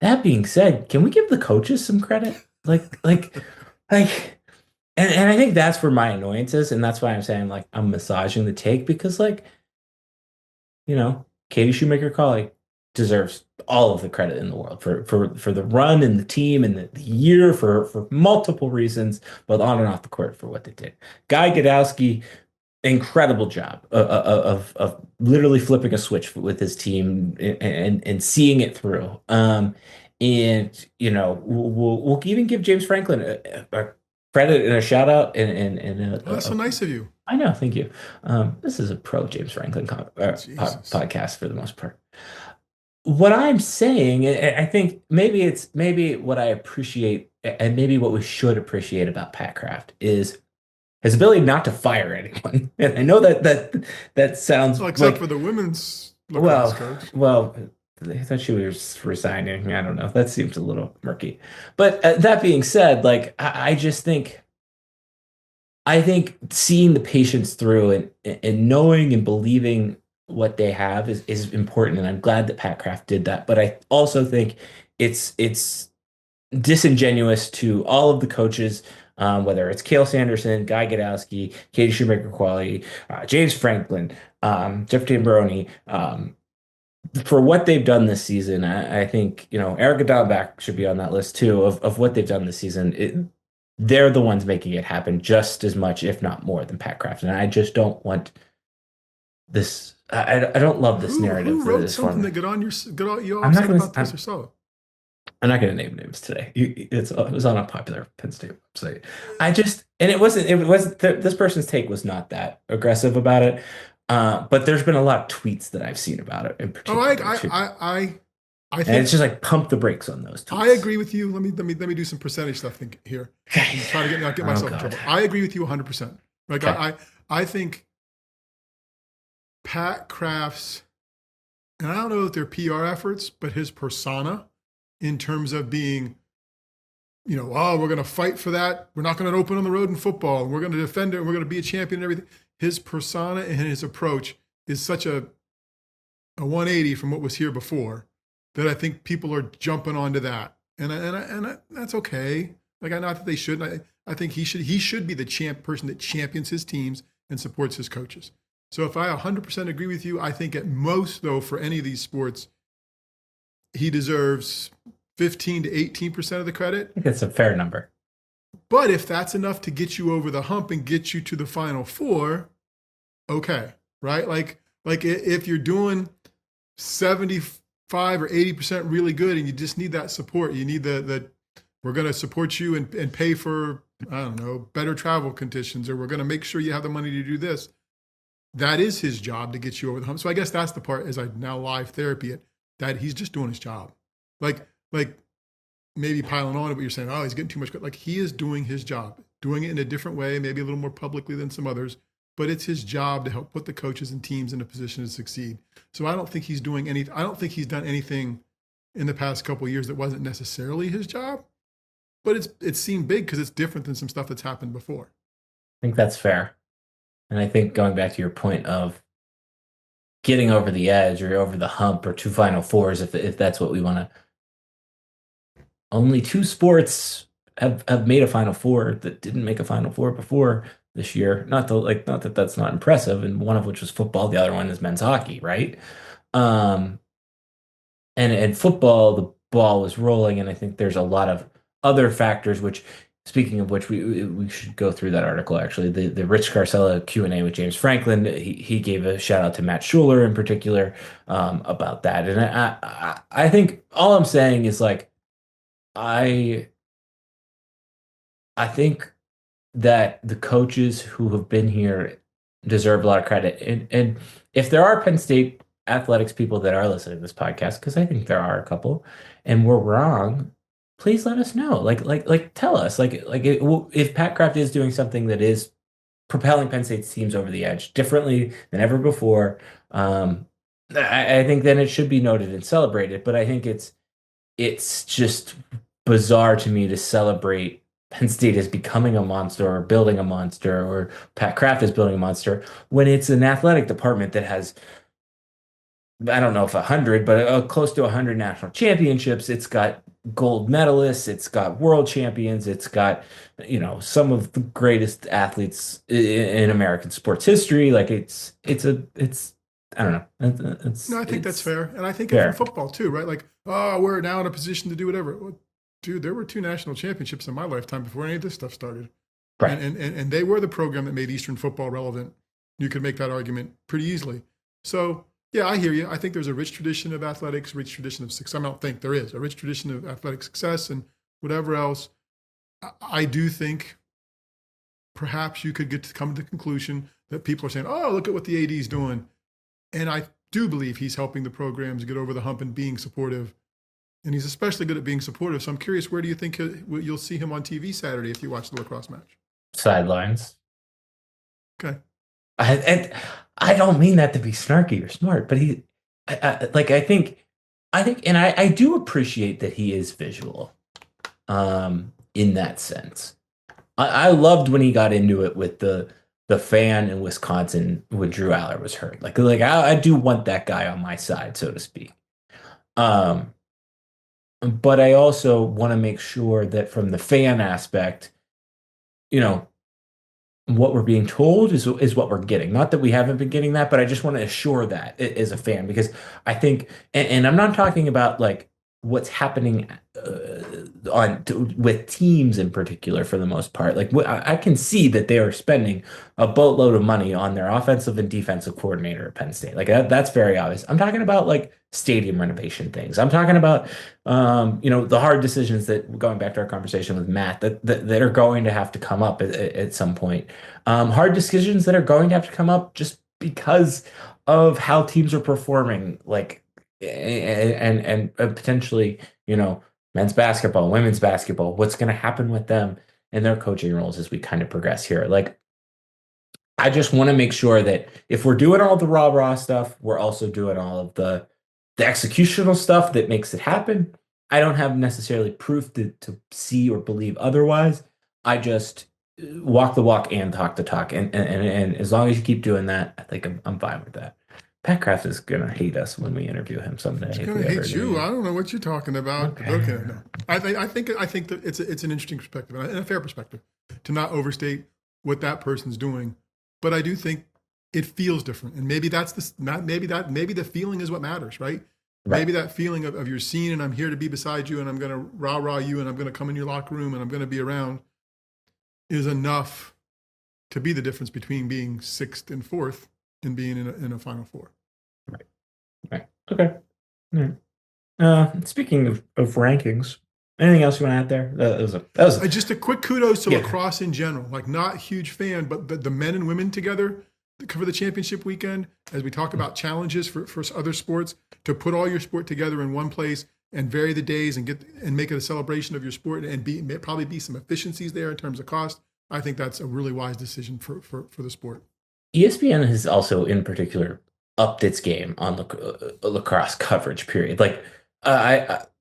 That being said, can we give the coaches some credit? And I think that's where my annoyance is, and that's why I'm saying I'm massaging the take, because Katie Shoemaker-Cawley deserves all of the credit in the world for the run and the team and the year for multiple reasons, both on and off the court, for what they did. Guy Gadowski, incredible job of literally flipping a switch with his team and seeing it through. And we'll even give James Franklin a credit and a shout out and that's so nice of you. I know, thank you. This is a pro James Franklin podcast for the most part. What I'm saying, I think maybe what I appreciate, and maybe what we should appreciate about Pat Craft, is his ability not to fire anyone. And I know that sounds except for the women's lacrosse coach. Well, I thought she was resigning. I don't know. That seems a little murky. But that being said, I just think, seeing the patients through and knowing and believing what they have is important, and I'm glad that Pat Craft did that. But I also think it's disingenuous to all of the coaches, whether it's Cale Sanderson, Guy Gadowski, Katie Shoemaker-Cawley, James Franklin, Jeff Tamburoni, for what they've done this season. I think Erica Dalback should be on that list too of what they've done this season. They're the ones making it happen just as much, if not more, than Pat Craft. And I just don't want this. I don't love this narrative. Who wrote something that got you all upset about this or so? I'm not going to name names today. It was on a popular Penn State website. It wasn't. This person's take was not that aggressive about it. But there's been a lot of tweets that I've seen about it in particular. I think, and it's just pump the brakes on those tweets. I agree with you. Let me do some percentage stuff here. I'm trying to not get myself in trouble. I agree with you 100%. I think Pat Kraft's, and I don't know if they're PR efforts, but his persona in terms of being, oh, we're going to fight for that. We're not going to open on the road in football. We're going to defend it. And we're going to be a champion and everything. His persona and his approach is such a 180 from what was here before that I think people are jumping onto that. And that's okay. Like, I not that they shouldn't. I think he should be the person that champions his teams and supports his coaches. So if I 100% agree with you, I think at most, though, for any of these sports, he deserves 15 to 18% of the credit. I think that's a fair number. But if that's enough to get you over the hump and get you to the Final Four, okay, right? Like if you're doing 75 or 80% really good and you just need that support, you need the we're going to support you and pay for, I don't know, better travel conditions, or we're going to make sure you have the money to do this. That is his job to get you over the hump. So I guess that's the part, as I now live therapy it, that he's just doing his job. Like maybe piling on it, but you're saying, oh, he's getting too much. Like, he is doing his job, doing it in a different way, maybe a little more publicly than some others, but it's his job to help put the coaches and teams in a position to succeed. So I don't think he's doing anything. I don't think he's done anything in the past couple of years that wasn't necessarily his job, but it seemed big because it's different than some stuff that's happened before. I think that's fair. And I think going back to your point of getting over the edge or over the hump or 2 Final Fours, if that's what we want to. Only 2 sports have made a Final Four that didn't make a Final Four before this year. Not that that's not impressive, and one of which was football. The other one is men's hockey, right? And football, the ball was rolling, and I think there's a lot of other factors. Which, speaking of which, we should go through that article. Actually, the Rich Scarcella Q&A with James Franklin, he gave a shout out to Matt Schuler in particular about that. And I think all I'm saying is, like, I think that the coaches who have been here deserve a lot of credit. And if there are Penn State athletics people that are listening to this podcast, because I think there are a couple, and we're wrong, please let us know. Like tell us. If Pat Kraft is doing something that is propelling Penn State's teams over the edge differently than ever before, I think then it should be noted and celebrated. But I think it's just bizarre to me to celebrate Penn State is becoming a monster or building a monster, or Pat Kraft is building a monster, when it's an athletic department that has, I don't know if 100, but close to 100 national championships. It's got gold medalists. It's got world champions. It's got, some of the greatest athletes in American sports history. Like it's I don't know. No, I think that's fair. And I think fair. in football too, right? Like, oh, we're now in a position to do whatever. Well, dude, there were 2 national championships in my lifetime before any of this stuff started. Right. And they were the program that made Eastern football relevant. You could make that argument pretty easily. So, yeah, I hear you. I think there's a rich tradition of athletics, rich tradition of success. I don't think there is a rich tradition of athletic success and whatever else. I do think perhaps you could come to the conclusion that people are saying, oh, look at what the AD's doing. And I do believe he's helping the programs get over the hump and being supportive. And he's especially good at being supportive. So I'm curious, where do you think you'll see him on TV Saturday if you watch the lacrosse match? Sidelines. Okay. I don't mean that to be snarky or smart, but I think, and I do appreciate that he is visual, in that sense. I loved when he got into it with the fan in Wisconsin when Drew Aller was hurt. Like I do want that guy on my side, so to speak. But I also want to make sure that from the fan aspect, what we're being told is what we're getting. Not that we haven't been getting that, but I just want to assure that as a fan, because I think, and I'm not talking about like what's happening with teams in particular for the most part. Like I can see that they are spending a boatload of money on their offensive and defensive coordinator at Penn State. Like that's very obvious. I'm talking about like stadium renovation things. I'm talking about the hard decisions that, going back to our conversation with Matt, that are going to have to come up at some point. Hard decisions that are going to have to come up just because of how teams are performing, like and potentially, men's basketball, women's basketball, what's going to happen with them and their coaching roles as we kind of progress here. Like, I just want to make sure that if we're doing all the rah-rah stuff, we're also doing all of the executional stuff that makes it happen. I don't have necessarily proof to see or believe otherwise. I just walk the walk and talk the talk. And as long as you keep doing that, I think I'm fine with that. Pat Kraft is gonna hate us when we interview him someday He's if gonna we ever hate you. do. I don't know what you're talking about. But Okay. okay, no. I think that it's an interesting perspective and a fair perspective to not overstate what that person's doing. But I do think it feels different, and maybe that's maybe the feeling is what matters, right? Right. Maybe that feeling of you're seen and I'm here to be beside you and I'm gonna rah rah you and I'm gonna come in your locker room and I'm gonna be around is enough to be the difference between being sixth and fourth and being in a Final Four. Right. Right. Okay. All right. Speaking of rankings, anything else you want to add there? That was Just a quick kudos to yeah. lacrosse in general. Like, not a huge fan, but the men and women together to cover the championship weekend, as we talk about challenges for other sports, to put all your sport together in one place and vary the days and make it a celebration of your sport and probably be some efficiencies there in terms of cost. I think that's a really wise decision for the sport. ESPN has also, in particular, upped its game on lacrosse coverage. Period. Like,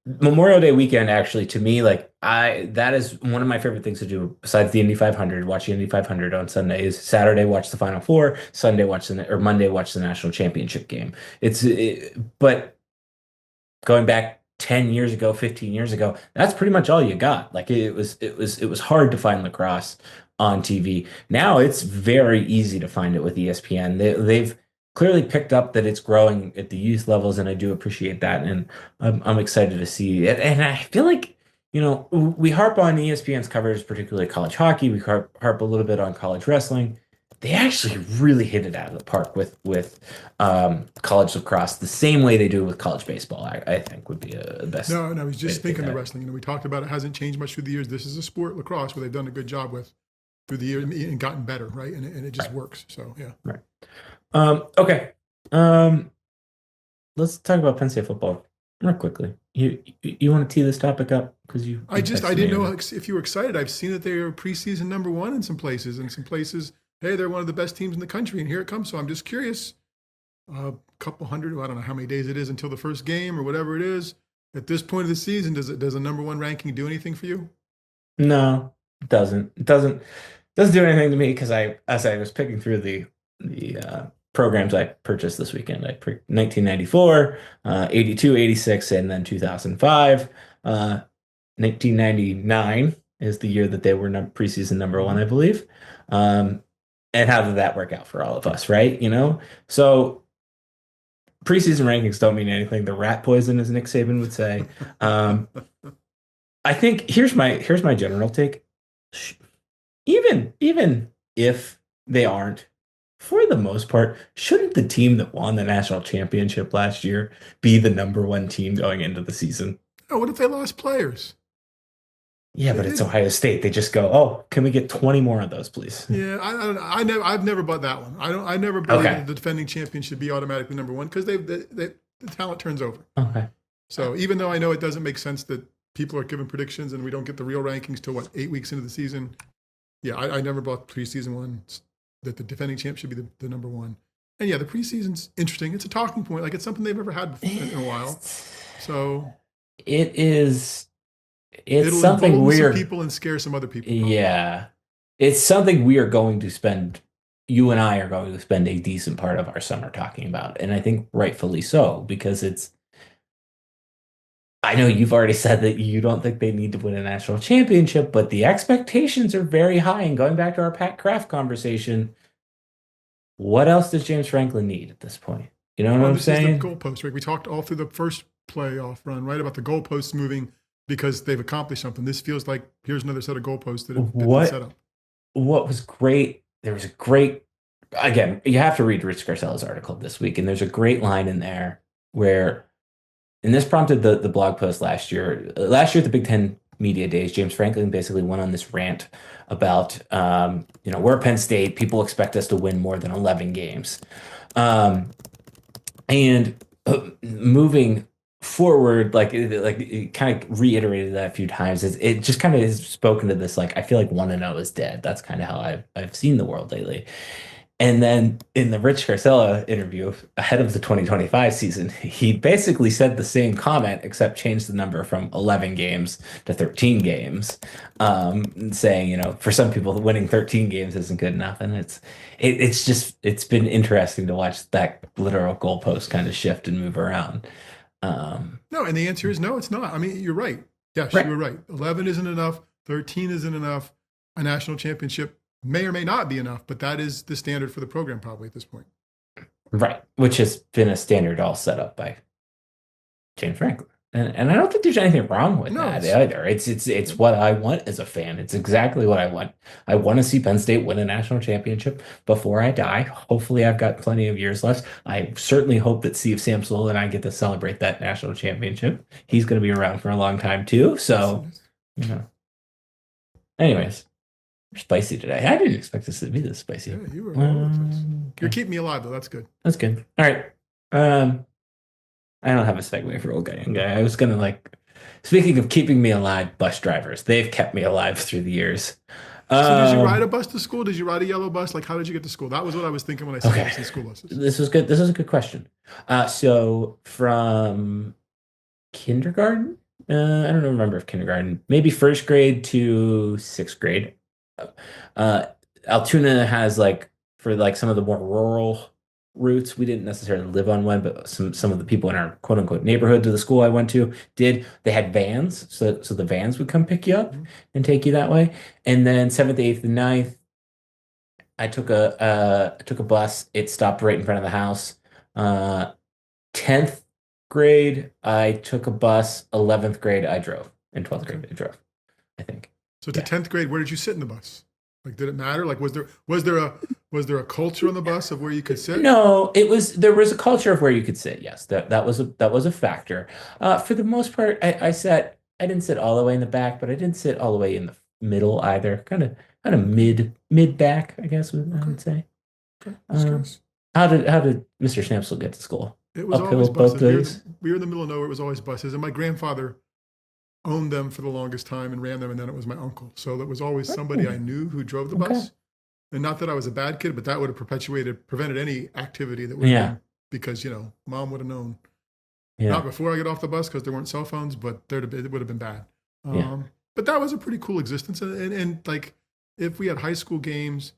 Memorial Day weekend, actually, to me, like that is one of my favorite things to do. Besides the Indy 500, watch the Indy 500 on Sunday. Is Saturday watch the Final Four, Sunday watch or Monday watch the national championship game. But going back 10 years ago, 15 years ago, that's pretty much all you got. Like it was hard to find lacrosse on TV. Now it's very easy to find it with ESPN. They've clearly picked up that it's growing at the youth levels, and I do appreciate that. And I'm excited to see it. And I feel like, we harp on ESPN's coverage, particularly college hockey. We harp a little bit on college wrestling. They actually really hit it out of the park with college lacrosse, the same way they do with college baseball. I think would be the best. No, I was just way to do thinking the that. wrestling. We talked about it hasn't changed much through the years. This is a sport, lacrosse, where they've done a good job with through the years and gotten better, right? And it just Right. works. So yeah. Right. Okay. Let's talk about Penn State football real quickly. You want to tee this topic up because you I texted didn't me know about it. if you were excited. I've seen that they are preseason number one in some places, hey, they're one of the best teams in the country, and here it comes. So I'm just curious. A couple hundred, I don't know how many days it is until the first game or whatever it is. At this point of the season, does a number one ranking do anything for you? No, it doesn't. It doesn't do anything to me because as I was picking through the programs I purchased this weekend, I picked 1994, 82, 86, and then 2005. 1999 is the year that they were preseason number one, I believe. And how did that work out for all of us, right? So preseason rankings don't mean anything. The rat poison, as Nick Saban would say. I think here's my general take. Even if they aren't, for the most part, shouldn't the team that won the national championship last year be the number one team going into the season? Oh, what if they lost players? Yeah, but it's Ohio State. They just go, oh, can we get 20 more of those, please? Yeah, I don't know. I've never bought that one. I never believe Okay. that the defending champion should be automatically number one because the talent turns over. Okay. So even though I know it doesn't make sense that people are giving predictions and we don't get the real rankings till 8 weeks into the season, yeah, I never bought preseason ones that the defending champ should be the number one. And yeah, the preseason's interesting. It's a talking point. Like, it's something they've never had before in a while. So It is. It's it'll something embolden some weird. people and scare some other people. Yeah. It's something we are going to spend, you and I are going to spend a decent part of our summer talking about. And I think rightfully so, because I know you've already said that you don't think they need to win a national championship, but the expectations are very high. And going back to our Pat Kraft conversation, what else does James Franklin need at this point? You know what I'm This is saying? the goalpost, right? We talked all through the first playoff run, right, about the goalposts moving because they've accomplished something. This feels like here's another set of goalposts that have been set up. What was great, there was a great, again, you have to read Rich Garcella's article this week, and there's a great line in there where, and this prompted the blog post last year. Last year at the Big Ten Media Days, James Franklin basically went on this rant about, we're Penn State, people expect us to win more than 11 games. And moving forward, like it kind of reiterated that a few times. It just kind of has spoken to this, like, I feel like 1-0 is dead. That's kind of how I've seen the world lately. And then in the Rich Carcella interview ahead of the 2025 season, he basically said the same comment, except changed the number from 11 games to 13 games, saying, for some people, winning 13 games isn't good enough. And it's been interesting to watch that literal goalpost kind of shift and move around. No, and the answer is no, it's not. I mean, you're right. Yes, you Right. were right. 11 isn't enough. 13 isn't enough. A national championship may or may not be enough, but that is the standard for the program probably at this point. Right. Which has been a standard all set up by James Franklin. And I don't think there's anything wrong with No, that it's- either. It's what I want as a fan. It's exactly what I want. I want to see Penn State win a national championship before I die. Hopefully, I've got plenty of years left. I certainly hope that Steve Samsel and I get to celebrate that national championship. He's going to be around for a long time too. So, you know. Anyways, we're spicy today. I didn't expect this to be this spicy. Yeah, you were all over the place. Okay. You're keeping me alive, though. That's good. That's good. All right. I don't have a segue for old guy, young guy. I was gonna speaking of keeping me alive, bus drivers. They've kept me alive through the years. So did you ride a bus to school? Did you ride a yellow bus? Like, how did you get to school? That was what I was thinking when I said Okay. I was in school buses. This was good. This is a good question. So from kindergarten, I don't remember if kindergarten, maybe first grade to sixth grade. Altoona has for some of the more rural routes. We didn't necessarily live on one, but some of the people in our quote unquote neighborhood to the school I went to did. They had vans, so the vans would come pick you up and take you that way. And then seventh, eighth, and ninth, I took a bus. It stopped right in front of the house. 10th grade, I took a bus. 11th grade, I drove. And 12th grade, I drove, I think. So to 10th grade, where did you sit in the bus? Like, did it matter? Like, was there a culture on the bus of where you could sit? No, there was a culture of where you could sit. Yes, that was a factor. For the most part, I didn't sit all the way in the back, but I didn't sit all the way in the middle either. Kind of mid back, I guess I would say. Okay. That's good. How did Mr. Schnapsel get to school? It was Uphill always both buses. ways? We were in the middle of nowhere. It was always buses. And my grandfather owned them for the longest time and ran them. And then it was my uncle. So it was always somebody I knew who drove the Okay. bus. And not that I was a bad kid, but that would have prevented any activity that would have been, because, mom would have known. Yeah. Not before I get off the bus because there weren't cell phones, but it would have been bad. Yeah. But that was a pretty cool existence. And like, if we had high school games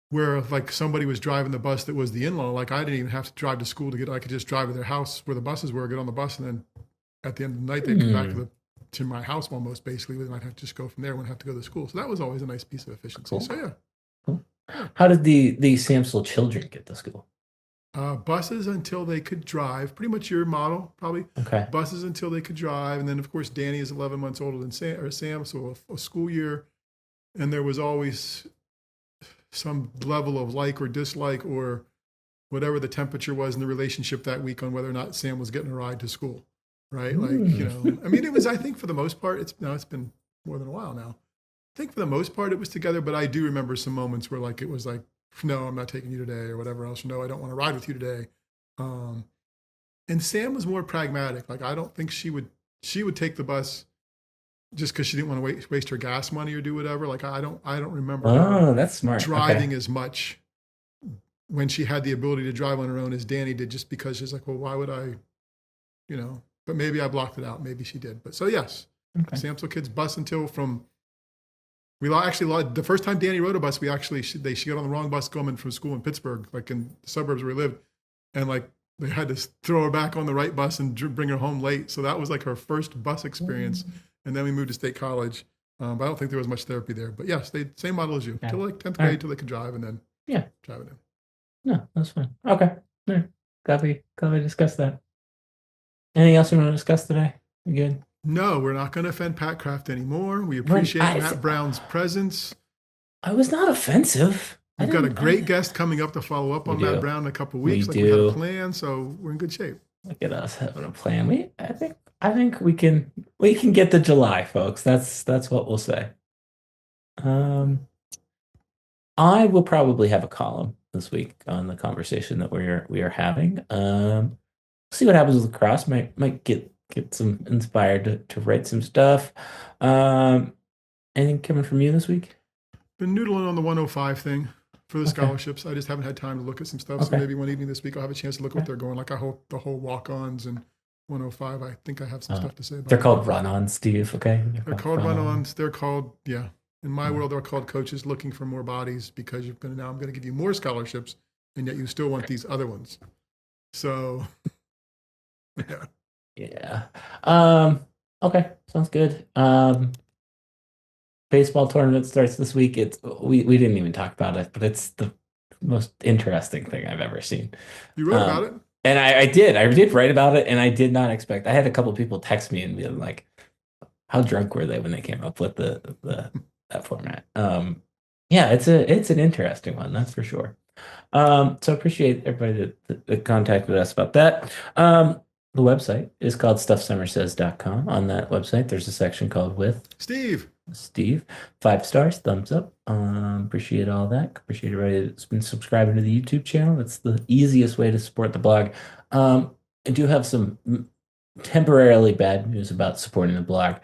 where like somebody was driving the bus that was the in-law, like I didn't even have to drive to school I could just drive to their house where the buses were, get on the bus, and then at the end of the night they'd come back to my house almost basically, and I'd have to just go from there. I wouldn't have to go to school. So that was always a nice piece of efficiency. Cool. So yeah. Cool. How did the Samsel children get to school? Buses until they could drive, pretty much your model, probably. Okay. Buses until they could drive. And then, of course, Danny is 11 months older than Sam, so a school year. And there was always some level of like or dislike or whatever the temperature was in the relationship that week on whether or not Sam was getting a ride to school, right? Like, I mean, it was, I think for the most part, it's been more than a while now. I think for the most part it was together, but I do remember some moments where like it was like, no, I'm not taking you today or whatever else. No, I don't want to ride with you today. And Sam was more pragmatic. Like, I don't think she would take the bus just because she didn't want to waste her gas money or do whatever. Like, I don't remember her that's smart. driving as much when she had the ability to drive on her own as Danny did, just because she's like, well, why would I, but maybe I blocked it out. Maybe she did. But so yes, Samsel kids bus until the first time Danny rode a bus, she got on the wrong bus coming from school in Pittsburgh, like in the suburbs where we lived. And like, they had to throw her back on the right bus and bring her home late. So that was like her first bus experience. And then we moved to State College. But I don't think there was much therapy there. But yes, same model as you. Till like 10th grade, till they could drive, and then drive it in. No, that's fine. Okay. Yeah. Glad we discussed that. Anything else you want to discuss today? You good? No, we're not going to offend Pat Kraft anymore. We appreciate Matt Brown's presence. I was not offensive. We've got a great guest coming up to follow up on Matt Brown in a couple of weeks. We had a plan, so we're in good shape. Look at us having a plan. I think we can get to July, folks. That's what we'll say. I will probably have a column this week on the conversation that we are having. See what happens with lacrosse. Might get some inspired to write some stuff. Anything coming from you this week? Been noodling on the 105 thing. for the Okay. scholarships. I just haven't had time to look at some stuff. So Okay. maybe one evening this week I'll have a chance to look at what they're going. Like I hope the whole walk-ons and 105. I think I have some stuff to say about. They're called run-ons, Steve. Okay. They're called run-ons. They're called, yeah. In my world, they're called coaches looking for more bodies because I'm going to give you more scholarships, and yet you still want these other ones. So, yeah. Yeah. Okay. Sounds good. Baseball tournament starts this week. We didn't even talk about it, but it's the most interesting thing I've ever seen. You wrote about it? And I did write about it, and I did not expect. I had a couple of people text me and be like, "How drunk were they when they came up with that format?" Yeah, it's an interesting one, that's for sure. So appreciate everybody that contacted us about that. The website is called stuffsummersays.com. On that website, there's a section called With Steve. 5 stars, thumbs up. Appreciate all that. Appreciate everybody that's been subscribing to the YouTube channel. That's the easiest way to support the blog. I do have some temporarily bad news about supporting the blog.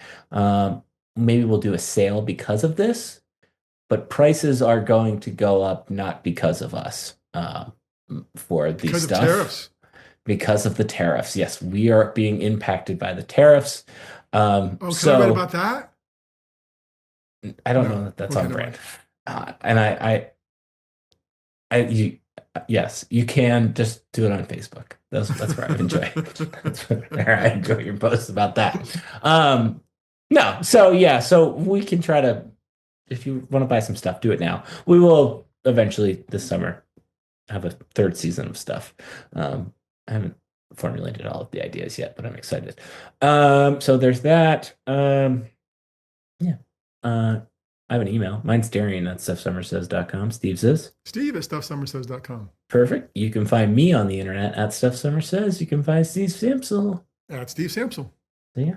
Maybe we'll do a sale because of this, but prices are going to go up not because of us for the Because stuff. of tariffs. Because of the tariffs. Yes, we are being impacted by the tariffs. Can I write about that? I don't know that that's on brand. And yes, you can just do it on Facebook. That's where I enjoy. That's where I enjoy your posts about that. No, so we can try to, if you want to buy some stuff, do it now. We will eventually this summer have a 3rd season of stuff. I haven't formulated all of the ideas yet, but I'm excited. So there's that. I have an email. Mine's Darian at stuffsummersays.com. Steve's is Steve at stuffsummersays.com. Perfect. You can find me on the internet at Stuff Summer Says. You can find Steve Samsel At Steve Samsel. See ya.